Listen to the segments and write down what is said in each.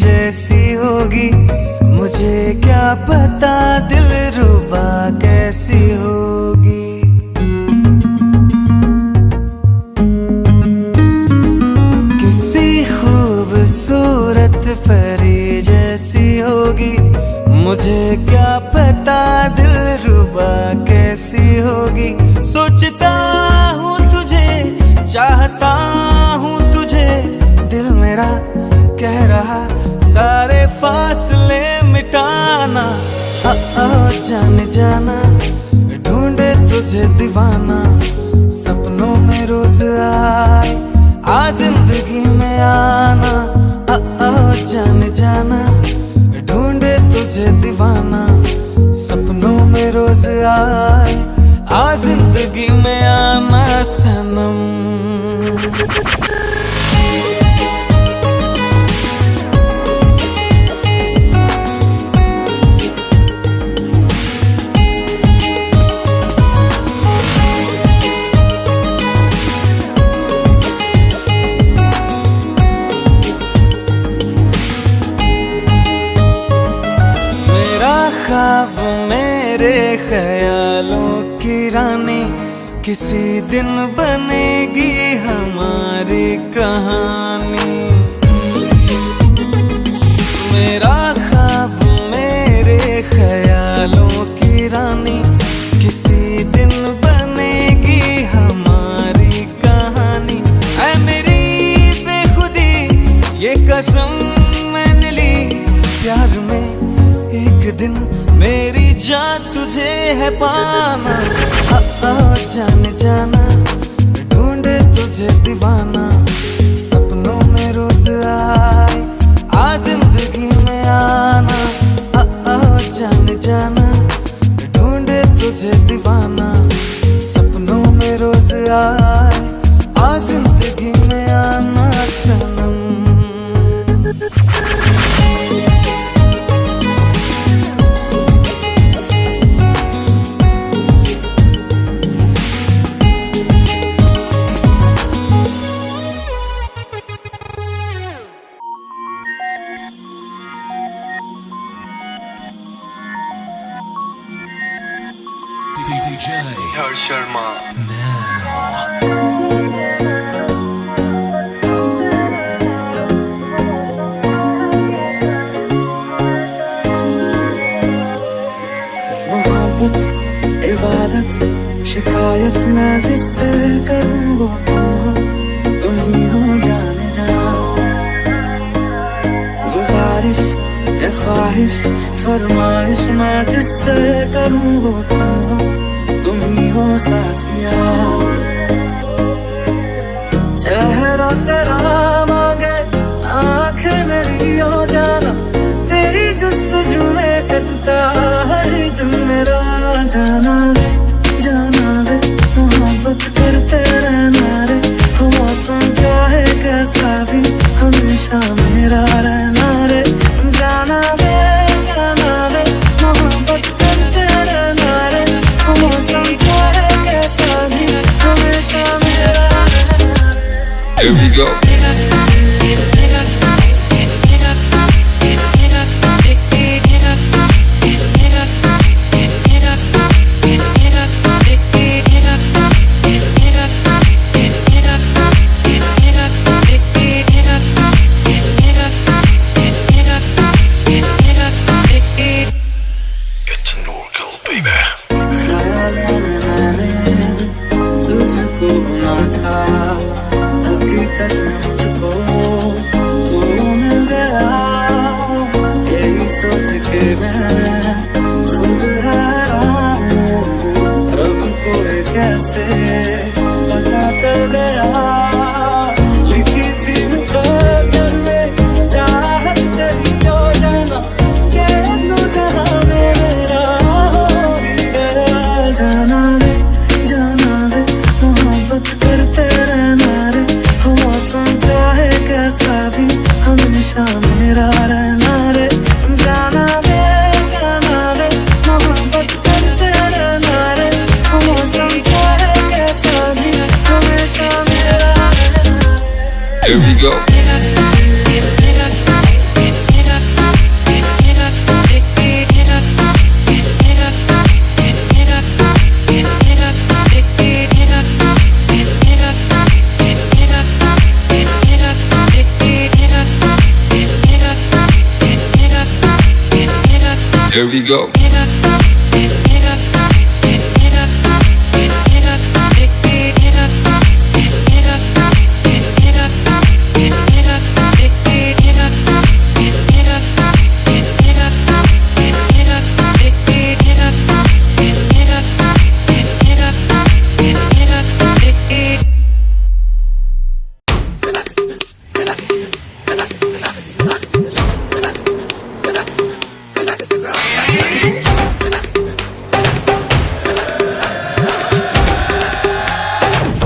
जैसी होगी, मुझे क्या पता दिलरुबा कैसी होगी। किसी खूबसूरत परी जैसी होगी, मुझे क्या पता दिलरुबा कैसी होगी। सोचता हूँ तुझे, चाहता हूँ तुझे, दिल मेरा कह रहा सारे फासले मिटाना। जाने जाना ढूंढे तुझे दीवाना, सपनों में रोज आए आ जिंदगी में आना। जाने जाना ढूंढे तुझे दीवाना, सपनों में रोज आए आ जिंदगी में आना सनम। ख्वाब मेरे ख्यालों की रानी, किसी दिन बनेगी हमारी कहानी। मेरा ख्वाब मेरे ख्यालों की रानी, किसी दिन बनेगी हमारी कहानी। ऐ मेरी बेखुदी ये कसम मैंने ली, प्यार में एक दिन मेरी जान तुझे है पाना। जाने जाना ढूंढे तुझे दीवाना, सपनों में रोज आए आ जिंदगी में आना। जाने जाना ढूंढे तुझे दीवाना, सपनों में रोज आए आ जिंदगी में आना सनम। DJ Harsh Sharma now. मोहब्बत इबादत शिकायत मैं जिससे करूँ वो तुम ही हो जाने जा। गुजारिश ये ख्वाहिश फरमाइश मैं जिससे करूँ वो तुम ही हो साथिया। चेहरा तेरा मांगे आंखें मेरी हो जाना, तेरी जुस्तजू में कटता हर दिन मेरा जाना वे मोहब्बत करते रहना रे। हो मौसम चाहे कैसा भी हमेशा मेरा रहना रे। जाना वे मोहब्बत करते रहना रे। हो मौसम चाहे कैसा भी हमेशा मेरा रहना रे। Here we go. हकीकत में मुझको तू मिल गया, यही सोच के मैं खुद हैरान हूँ। रब को ये कैसे पता चल गया, लिखी थी मुकद्दर में चाहत तेरी हो जाना, के तू जहाँ में मेरा हो ही गया। जाना वे मोहब्बत करते रहना रे। हो मौसम चाहे कैसा भी हमेशा मेरा रहना रे। जाना वे मोहब्बत करते रहना रे। हो मौसम चाहे कैसा भी हमेशा मेरा रहना रे। Here we go. Here we go.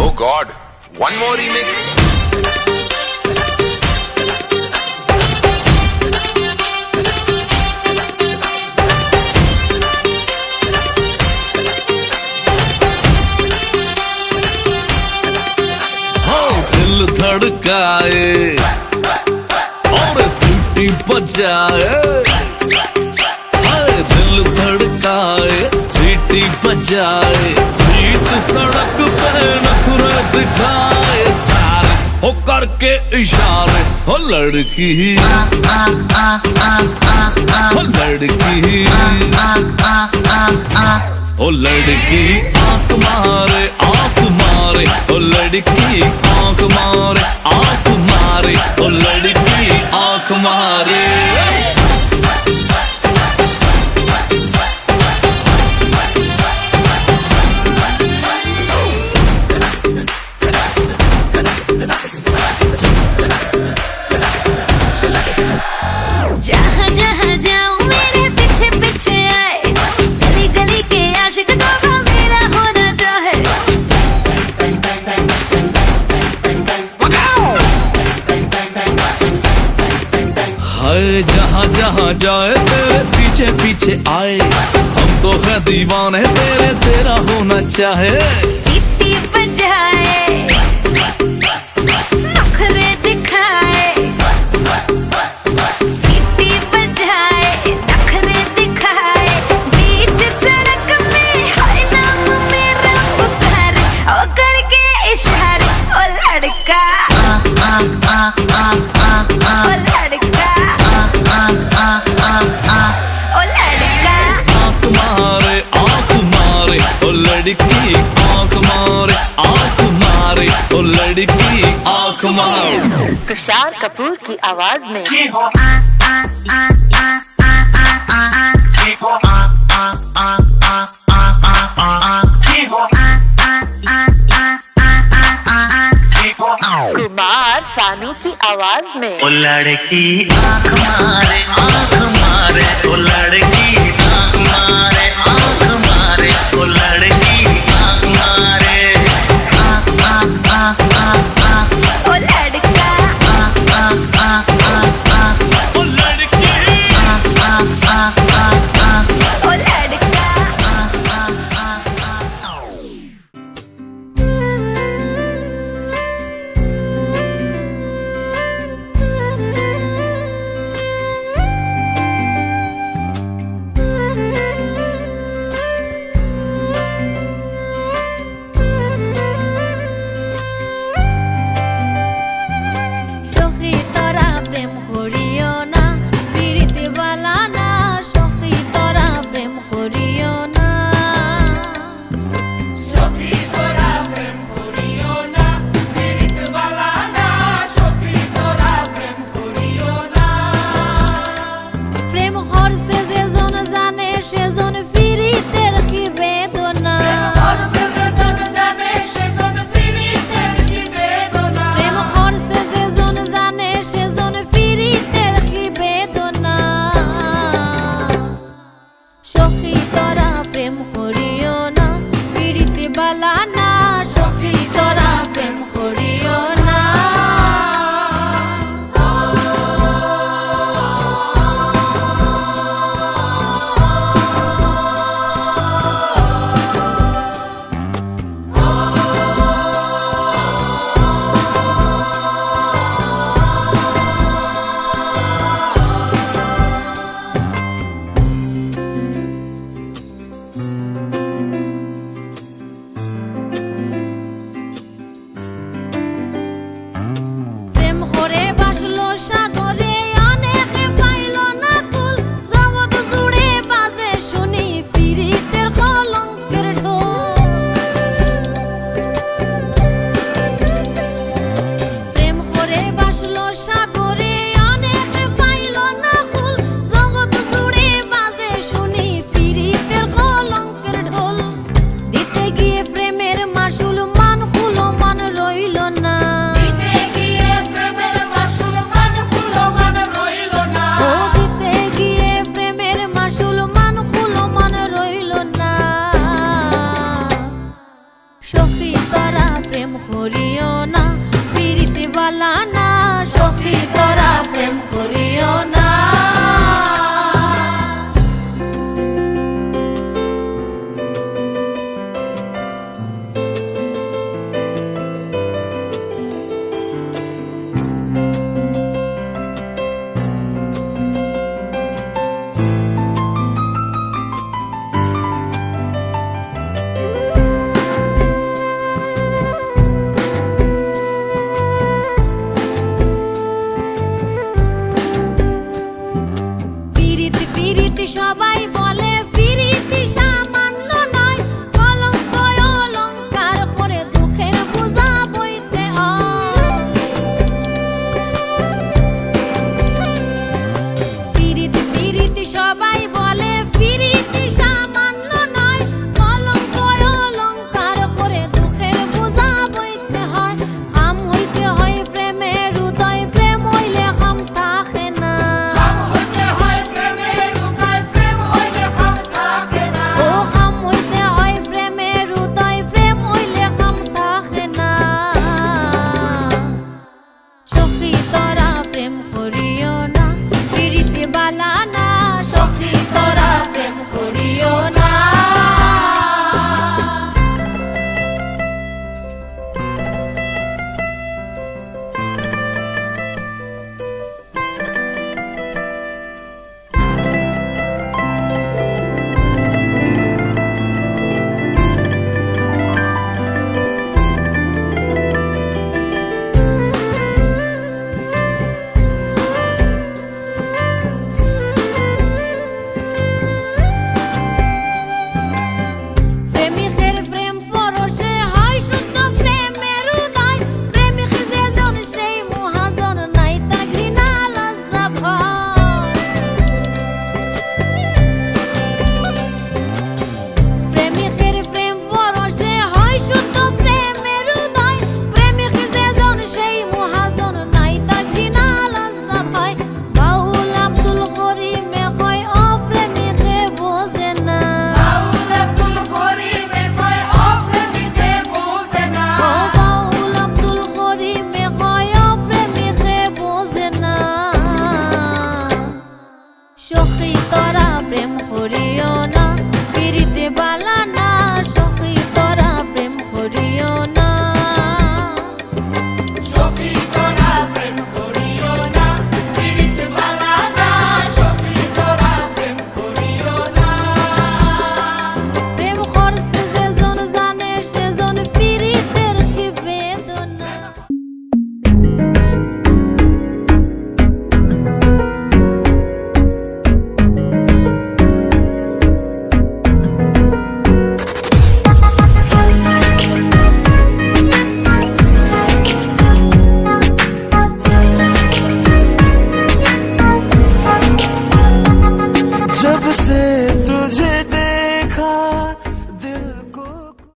Oh God, one more remix. दिल धड़काए और सीटी बजाए, दिल धड़काए सीटी बजाए, बीच सड़क पे नखरे दिखाए सारे हो करके इशारे, हो लड़की हो लड़की ओ लड़की आंख मारे ओ लड़की आंख मारे ओ लड़की आंख मारे। जहाँ जहाँ जाऊँ मेरे पीछे पीछे आए, गली गली के आशिक तो मेरा होना चाहे। हाय जहाँ जहाँ जाए तेरे पीछे पीछे आए, हम तो है दीवाने तेरे, तेरा होना चाहे। सीटी बजाए नखरे दिखाए, सीटी बजाए नखरे दिखाए, बीच सड़क में हाय नाम मेरा पुकारे, ओ करके इशारे ओ लड़का ओ लड़का ओ लड़का आंख मारे ओ लड़की आंख मारे ओ लड़की आंख मारे। तुषार कपूर की आवाज में कुमार सानू की आवाज में ओ लड़की आंख मारे ओ लड़की आंख मारे।